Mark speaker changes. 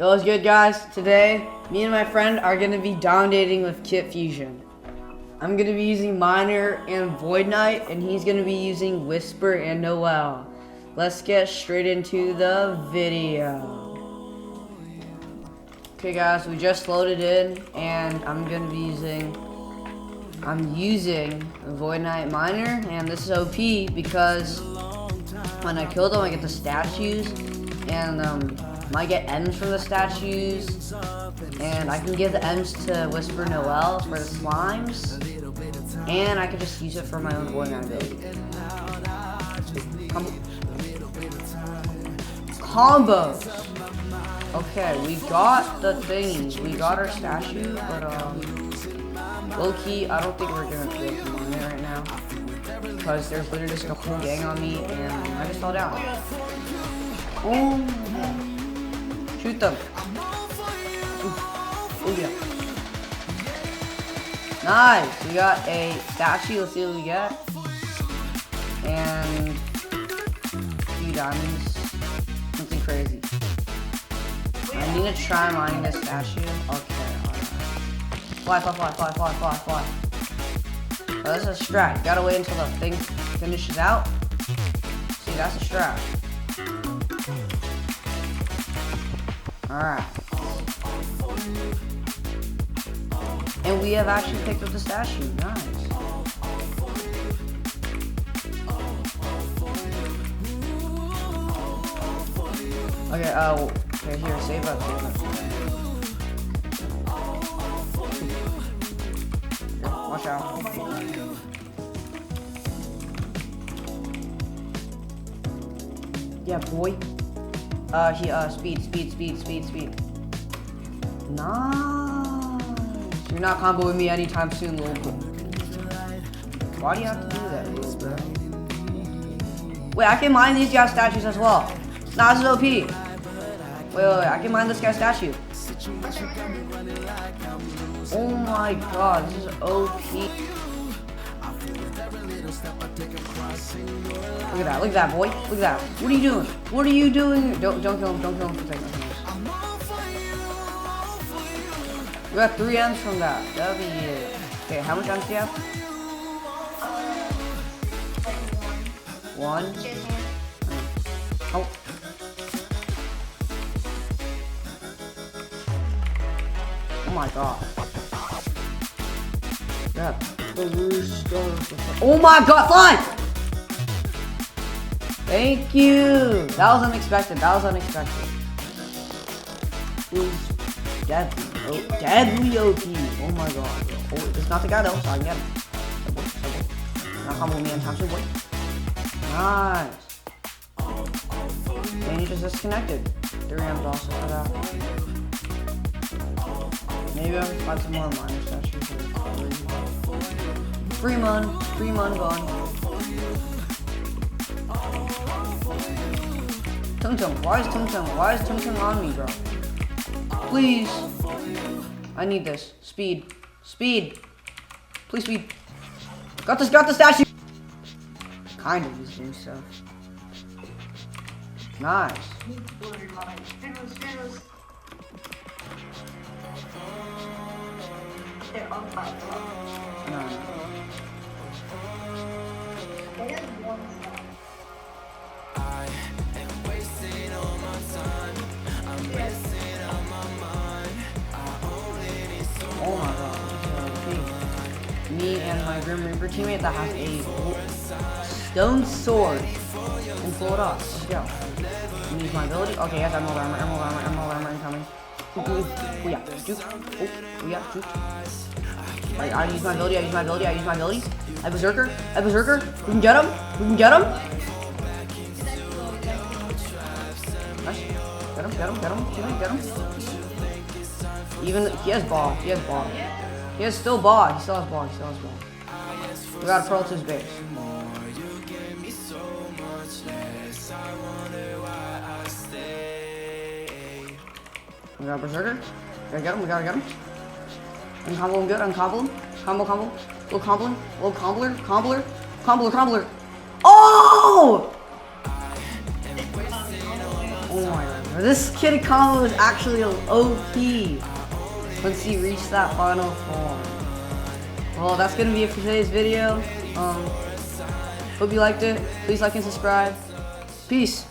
Speaker 1: Yo, what's good, guys? Today, me and my friend are gonna be dominating with Kit Fusion. I'm gonna be using Miner and Void Knight, and he's gonna be using Whisper and Noel. Let's get straight into the video. Okay, guys, we just loaded in, and I'm using Void Knight Miner, and this is OP because when I kill them, I get the statues, and I get M's from the statues, and I can give the M's to Whisper Noel for the slimes, and I can just use it for my own Void Knight ability. Combos! Okay, we got the thingies. We got our statue, but low-key, I don't think we're gonna do it from Miner right now, because there's literally just a whole gang on me, and I just fell down. Oh, shoot them. Oh yeah. Nice. We got a statue. Let's see what we get. And a few diamonds. Something crazy. I need to try mining this statue. Okay. Fly. Oh, that's a strat. You gotta wait until the thing finishes out. See, that's a strat. Alright. And we have actually picked up the statue. Nice. Okay, okay, here, save up. Here, watch out. Yeah, boy. Speed. Nice. You're not comboing me anytime soon, little bro. Why do you have to do that, little bro? Wait, I can mine these guys' statues as well. Nah, this is OP. Wait, I can mine this guy's statue. Oh my god, this is OP. Look at that, boy. Look at that. What are you doing? What are you doing? Don't kill him for taking him. We got 3 M's from that. That'll be it. Okay, how much M's do you have? 1. Oh. Oh my god. Yeah. Oh my god, fly! Thank you! That was unexpected. It was deadly. Oh, deadly OP. Oh my god. Oh, it's not the guy though, so I can get him. Not combo me anytime soon, boy. Nice. And he just disconnected. 3 M's also for that. Maybe I'll find some more miner statues. Free mon gone. Tung Tung, why is Tung Tung on me, bro? Please. I need this. Speed. Please speed. Got the statue. Kind of is doing stuff. Nice.
Speaker 2: They're on fire.
Speaker 1: No.
Speaker 3: I am wasting all my time. I'm messing up my mind. I only need someone.
Speaker 1: Oh my god. Me and my Grim Reaper teammate that has a stone sword and pull it off. Let's go. Use my ability. Okay, yes, emerald armor incoming. Oh yeah, juke. Oh yeah, juke. I use my ability. I berserker. We can get him. Nice. Get him. Even he has ball. He still has ball. We gotta pearl to his base. We got berserker. We gotta get him. Uncombo him good. Combo. Little combler. Oh! Oh my god. This kid combo is actually OP. Once he reaches that final form. Well, that's gonna be it for today's video. Hope you liked it. Please like and subscribe. Peace.